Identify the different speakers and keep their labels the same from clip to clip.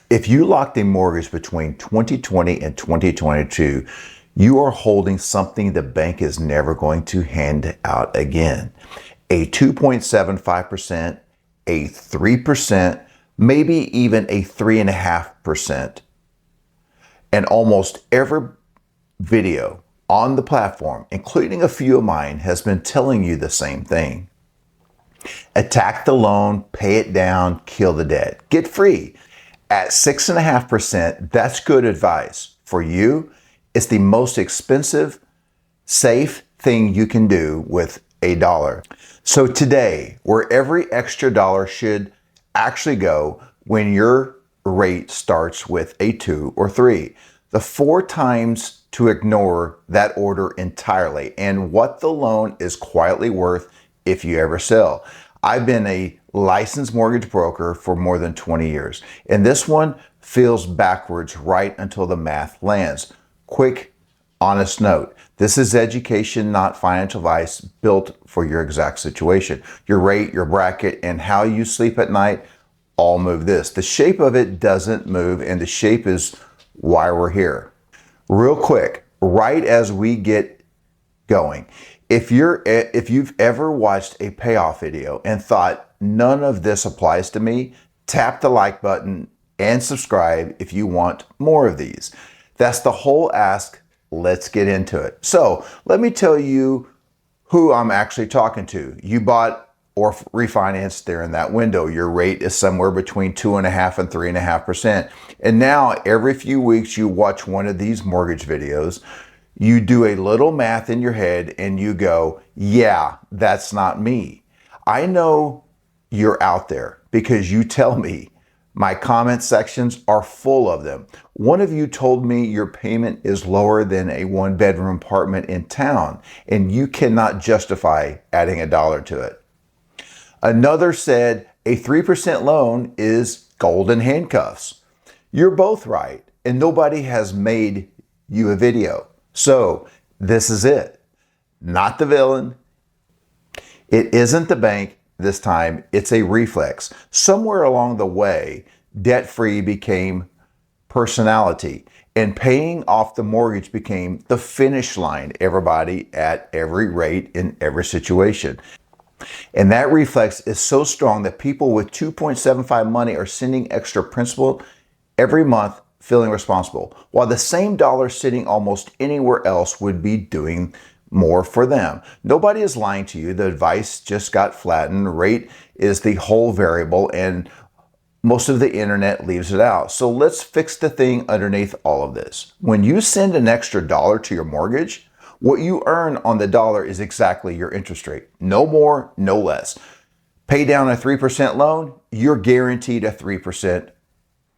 Speaker 1: If you locked a mortgage between 2020 and 2022, you are holding something the bank is never going to hand out again. A 2.75%, a 3%, maybe even a 3.5%. And almost every video on the platform, including a few of mine, has been telling you the same thing. Attack the loan, pay it down, kill the debt. Get free. At 6.5%, that's good advice. For you, it's the most expensive, safe thing you can do with a dollar. So today, where every extra dollar should actually go when your rate starts with a 2 or 3, the 4 times to ignore that order entirely and what the loan is quietly worth if you ever sell. I've been a licensed mortgage broker for more than 20 years, and this one feels backwards right until the math lands. Quick, honest note. This is education, not financial advice, built for your exact situation. Your rate, your bracket, and how you sleep at night all move this. The shape of it doesn't move, and the shape is why we're here. Real quick, right as we get going, if you've ever watched a payoff video and thought none of this applies to me, tap the like button and subscribe if you want more of these. That's the whole ask. Let's get into it. So let me tell you who I'm actually talking to. You bought or refinanced there in that window. Your rate is somewhere between 2.5% and 3.5%. And now every few weeks you watch one of these mortgage videos. You do a little math in your head and you go, yeah, that's not me. I know you're out there because you tell me. My comment sections are full of them. One of you told me your payment is lower than a 1-bedroom apartment in town and you cannot justify adding $1 to it. Another said a 3% loan is golden handcuffs. You're both right, and nobody has made you a video. So this is it. Not the villain. It isn't the bank this time. It's a reflex. Somewhere along the way, debt-free became personality, and paying off the mortgage became the finish line. Everybody at every rate in every situation. And that reflex is so strong that people with 2.75 money are sending extra principal every month, feeling responsible, while the same dollar sitting almost anywhere else would be doing more for them. Nobody is lying to you. The advice just got flattened. Rate is the whole variable, and most of the internet leaves it out. So let's fix the thing underneath all of this. When you send an extra dollar to your mortgage, what you earn on the dollar is exactly your interest rate. No more, no less. Pay down a 3% loan, you're guaranteed a 3%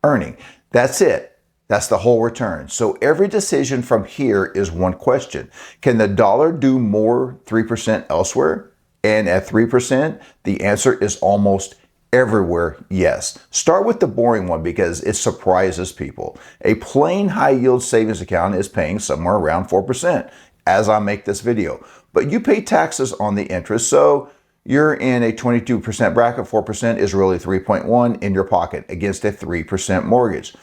Speaker 1: earning. That's it. That's the whole return. So every decision from here is one question. Can the dollar do more 3% elsewhere? And at 3%, the answer is almost everywhere, yes. Start with the boring one because it surprises people. A plain high yield savings account is paying somewhere around 4% as I make this video. But you pay taxes on the interest, so you're in a 22% bracket. 4% is really 3.1 in your pocket against a 3% mortgage.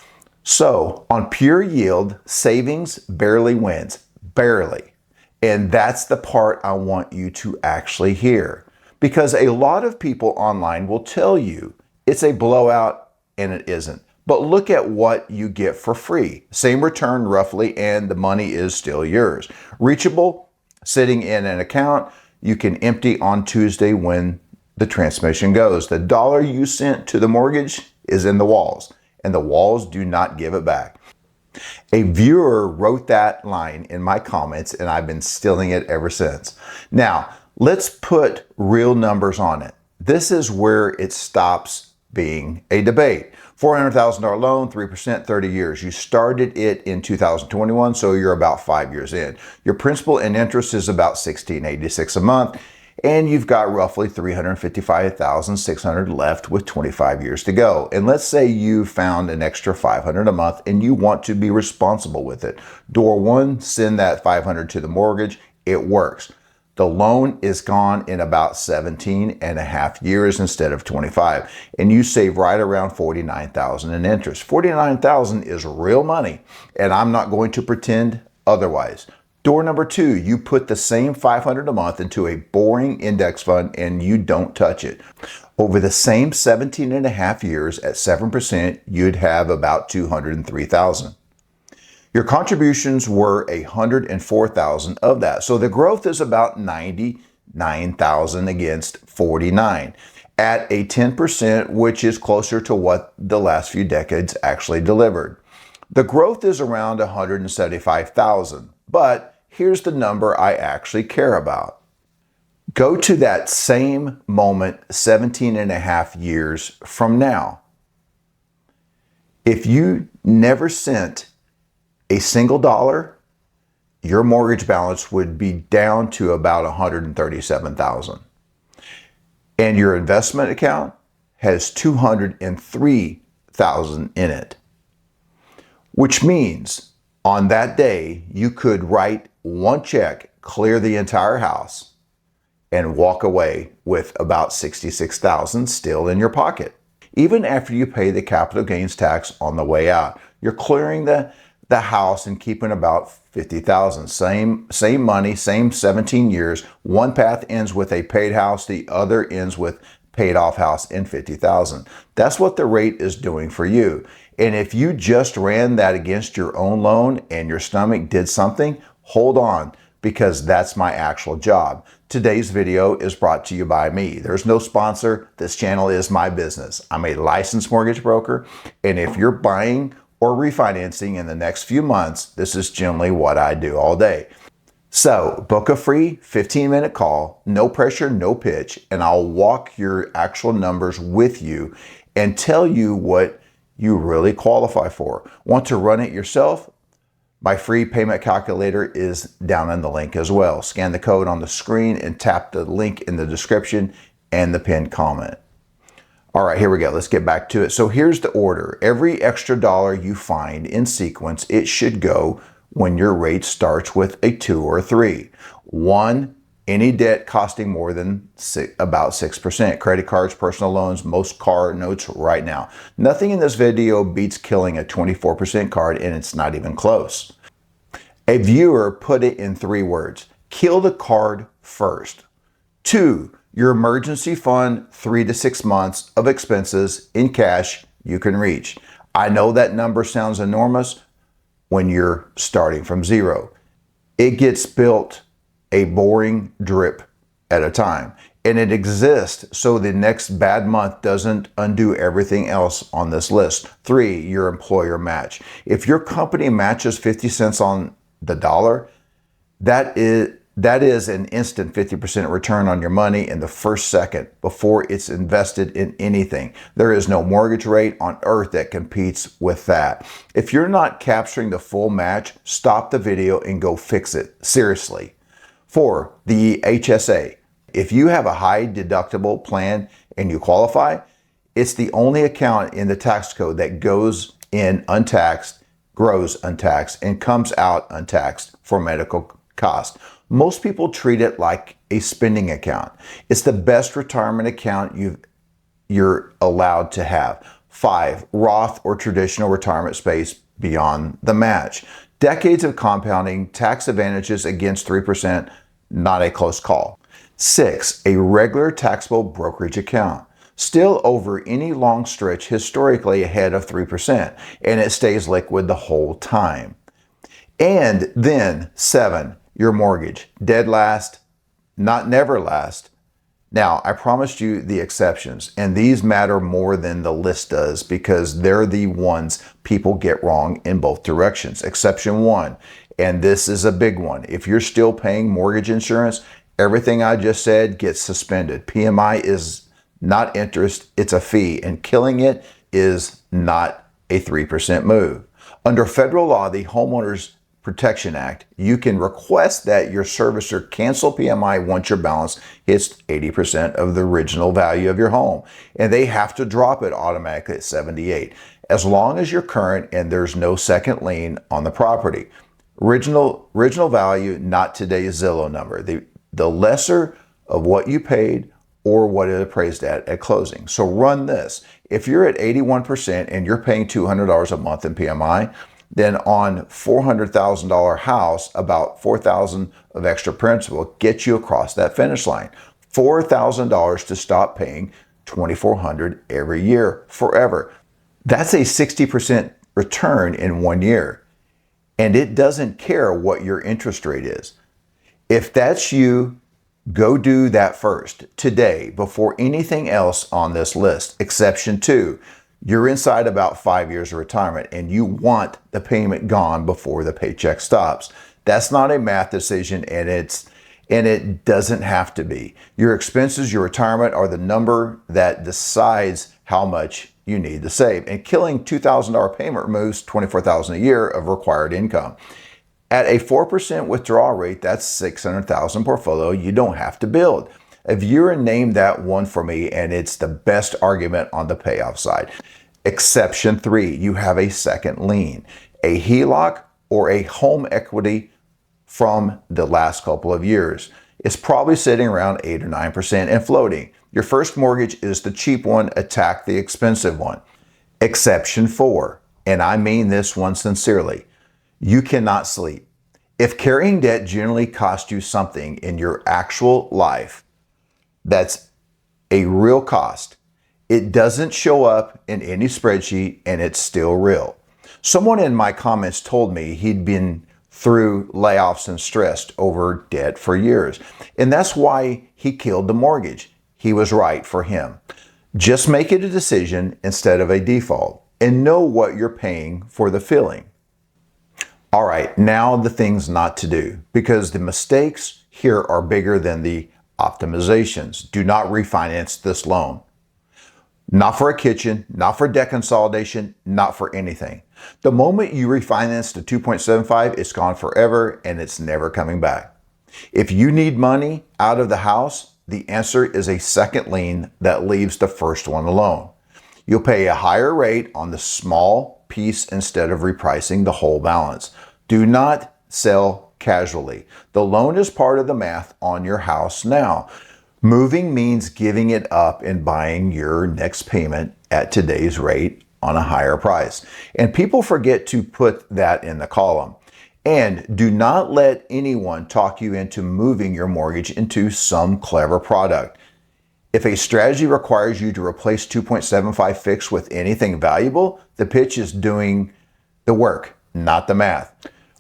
Speaker 1: So on pure yield, savings barely wins, barely. And that's the part I want you to actually hear. Because a lot of people online will tell you it's a blowout, and it isn't. But look at what you get for free. Same return roughly, and the money is still yours. Reachable, sitting in an account, you can empty on Tuesday when the transmission goes. The dollar you sent to the mortgage is in the walls, and the walls do not give it back. A viewer wrote that line in my comments, and I've been stealing it ever since. Now, let's put real numbers on it. This is where it stops being a debate. $400,000 loan, 3%, 30 years. You started it in 2021, so you're about 5 years in. Your principal and interest is about $1,686 a month, and you've got roughly $355,600 left with 25 years to go. And let's say you found an extra $500 a month and you want to be responsible with it. Door one, send that $500 to the mortgage. It works. The loan is gone in about 17 and a half years instead of 25, and you save right around $49,000 in interest. $49,000 is real money, and I'm not going to pretend otherwise. Door number 2, you put the same $500 a month into a boring index fund and you don't touch it. Over the same 17 and a half years at 7%, you'd have about $203,000. Your contributions were $104,000 of that. So the growth is about $99,000 against 49 at a 10%, which is closer to what the last few decades actually delivered. The growth is around $175,000, but here's the number I actually care about. Go to that same moment 17 and a half years from now. If you never sent a single dollar, your mortgage balance would be down to about $137,000. And your investment account has $203,000 in it. Which means on that day, you could write one check, clear the entire house, and walk away with about $66,000 still in your pocket. Even after you pay the capital gains tax on the way out, you're clearing the house and keeping about $50,000. Same money, same 17 years. One path ends with a paid house, the other ends with paid off house and $50,000. That's what the rate is doing for you. And if you just ran that against your own loan and your stomach did something, hold on, because that's my actual job. Today's video is brought to you by me. There's no sponsor. This channel is my business. I'm a licensed mortgage broker, and if you're buying or refinancing in the next few months, this is generally what I do all day. So book a free 15-minute call, no pressure, no pitch, and I'll walk your actual numbers with you and tell you what you really qualify for. Want to run it yourself? My free payment calculator is down in the link as well. Scan the code on the screen and tap the link in the description and the pinned comment. All right, here we go. Let's get back to it. So here's the order. Every extra dollar you find in sequence, it should go when your rate starts with a 2 or 3. 1, any debt costing more than about 6%. Credit cards, personal loans, most car notes right now. Nothing in this video beats killing a 24% card, and it's not even close. A viewer put it in 3 words. Kill the card first. 2, your emergency fund, 3 to 6 months of expenses in cash you can reach. I know that number sounds enormous when you're starting from 0. It gets built a boring drip at a time, and it exists so the next bad month doesn't undo everything else on this list. 3, your employer match. If your company matches 50 cents on the dollar, that is an instant 50% return on your money in the first second before it's invested in anything. There is no mortgage rate on earth that competes with that. If you're not capturing the full match, stop the video and go fix it. Seriously. 4, the HSA. If you have a high deductible plan and you qualify, it's the only account in the tax code that goes in untaxed, grows untaxed, and comes out untaxed for medical costs. Most people treat it like a spending account. It's the best retirement account you're allowed to have. 5, Roth or traditional retirement space beyond the match. Decades of compounding, tax advantages against 3%, not a close call. 6, a regular taxable brokerage account. Still over any long stretch historically ahead of 3%, and it stays liquid the whole time. And then 7, your mortgage. Dead last, not never last. Now, I promised you the exceptions, and these matter more than the list does because they're the ones people get wrong in both directions. Exception 1, and this is a big one. If you're still paying mortgage insurance, everything I just said gets suspended. PMI is not interest, it's a fee, and killing it is not a 3% move. Under federal law, the Homeowners Protection Act, you can request that your servicer cancel PMI once your balance hits 80% of the original value of your home. And they have to drop it automatically at 78, as long as you're current and there's no second lien on the property. Original value, not today's Zillow number. the lesser of what you paid or what it appraised at closing. So run this. If you're at 81% and you're paying $200 a month in PMI, then on $400,000 house, about $4,000 of extra principal gets you across that finish line. $4,000 to stop paying $2,400 every year forever. That's a 60% return in 1 year. And it doesn't care what your interest rate is. If that's you, go do that first today before anything else on this list. Exception 2, you're inside about 5 years of retirement and you want the payment gone before the paycheck stops. That's not a math decision, and it doesn't have to be. Your expenses, your retirement are the number that decides how much you need to save. And killing $2,000 payment removes $24,000 a year of required income. At a 4% withdrawal rate, that's $600,000 portfolio you don't have to build. A viewer named that one for me, and it's the best argument on the payoff side. Exception 3, you have a second lien, a HELOC or a home equity from the last couple of years. It's probably sitting around 8 or 9% and floating. Your first mortgage is the cheap one, attack the expensive one. Exception 4, and I mean this one sincerely, you cannot sleep. If carrying debt generally costs you something in your actual life, that's a real cost. It doesn't show up in any spreadsheet and it's still real. Someone in my comments told me he'd been through layoffs and stressed over debt for years. And that's why he killed the mortgage. He was right for him. Just make it a decision instead of a default and know what you're paying for the feeling. All right, now the things not to do, because the mistakes here are bigger than the optimizations. Do not refinance this loan. Not for a kitchen, not for debt consolidation, not for anything. The moment you refinance to 2.75, it's gone forever and it's never coming back. If you need money out of the house, the answer is a second lien that leaves the first one alone. You'll pay a higher rate on the small piece instead of repricing the whole balance. Do not sell casually. The loan is part of the math on your house now. Moving means giving it up and buying your next payment at today's rate on a higher price. And people forget to put that in the column. And do not let anyone talk you into moving your mortgage into some clever product. If a strategy requires you to replace 2.75 fixed with anything valuable, the pitch is doing the work, not the math.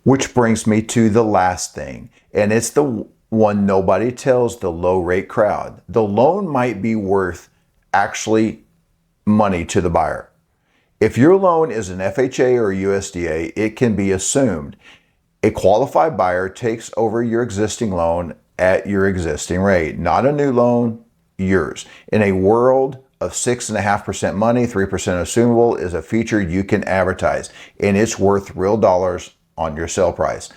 Speaker 1: Which brings me to the last thing, and it's the one nobody tells the low rate crowd. The loan might be worth actually money to the buyer. If your loan is an FHA or USDA, it can be assumed. A qualified buyer takes over your existing loan at your existing rate, not a new loan, yours. In a world of 6.5% money, 3% assumable is a feature you can advertise, and it's worth real dollars on your sale price.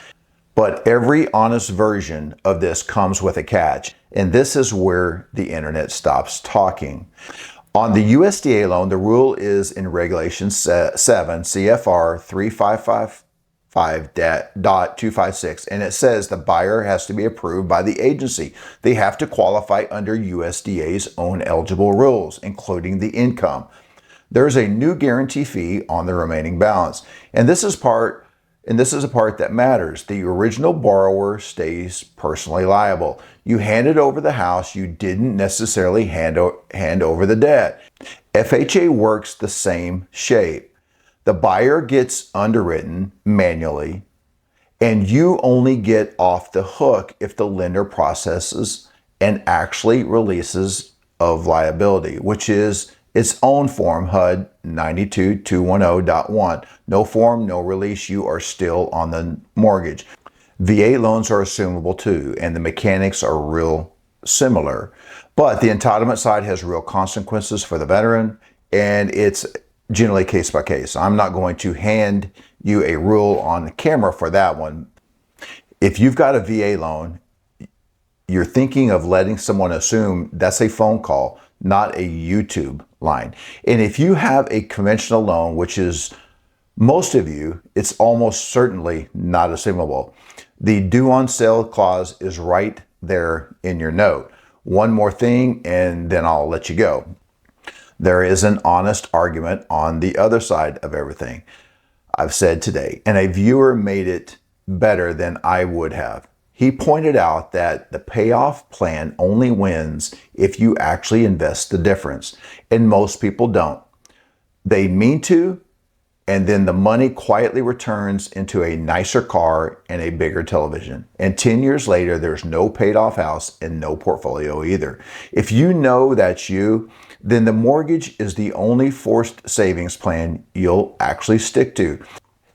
Speaker 1: But every honest version of this comes with a catch, and this is where the internet stops talking. On the USDA loan, the rule is in Regulation 7 CFR 3555.256, and it says the buyer has to be approved by the agency. They have to qualify under USDA's own eligible rules, including the income. There's a new guarantee fee on the remaining balance, and this is a part that matters. The original borrower stays personally liable. You handed over the house, you didn't necessarily hand over the debt. FHA works the same shape. The buyer gets underwritten manually, and you only get off the hook if the lender processes and actually releases of liability, which is its own form, HUD 92210.1. No form, no release, you are still on the mortgage. VA loans are assumable too, and the mechanics are real similar. But the entitlement side has real consequences for the veteran, and it's generally case by case. I'm not going to hand you a rule on camera for that one. If you've got a VA loan, you're thinking of letting someone assume, that's a phone call, not a YouTube line. And if you have a conventional loan, which is most of you, it's almost certainly not assumable. The due on sale clause is right there in your note. One more thing, and then I'll let you go. There is an honest argument on the other side of everything I've said today, and a viewer made it better than I would have. He pointed out that the payoff plan only wins if you actually invest the difference, and most people don't. They mean to, and then the money quietly returns into a nicer car and a bigger television. And 10 years later, there's no paid off house and no portfolio either. If you know that's you, then the mortgage is the only forced savings plan you'll actually stick to.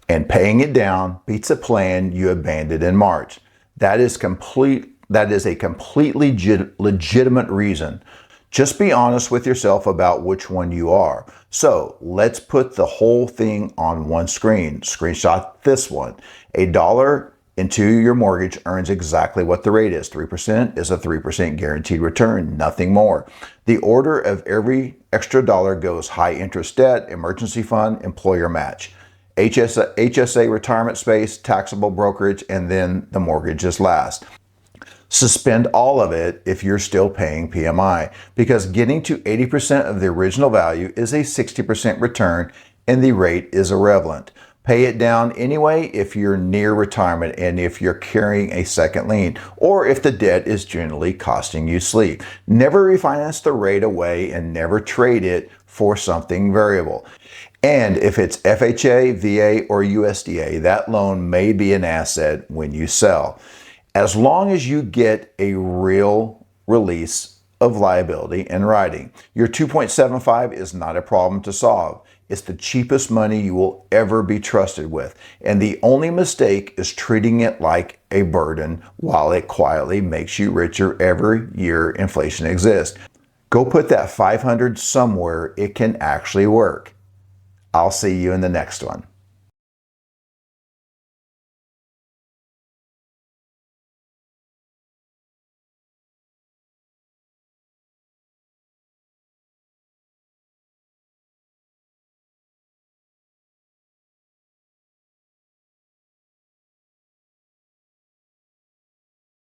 Speaker 1: And paying it down beats a plan you abandoned in March. That is a completely legitimate reason. Just be honest with yourself about which one you are. So let's put the whole thing on one screen. Screenshot this one. $1 into your mortgage earns exactly what the rate is. 3% is a 3% guaranteed return, nothing more. The order of every extra dollar goes high interest debt, emergency fund, employer match, HSA retirement space, taxable brokerage, and then the mortgage is last. Suspend all of it if you're still paying PMI, because getting to 80% of the original value is a 60% return and the rate is irrelevant. Pay it down anyway if you're near retirement and if you're carrying a second lien, or if the debt is generally costing you sleep. Never refinance the rate away and never trade it for something variable. And if it's FHA, VA, or USDA, that loan may be an asset when you sell. As long as you get a real release of liability in writing. Your 2.75 is not a problem to solve. It's the cheapest money you will ever be trusted with. And the only mistake is treating it like a burden while it quietly makes you richer every year inflation exists. Go put that $500 somewhere it can actually work. I'll see you in the next one.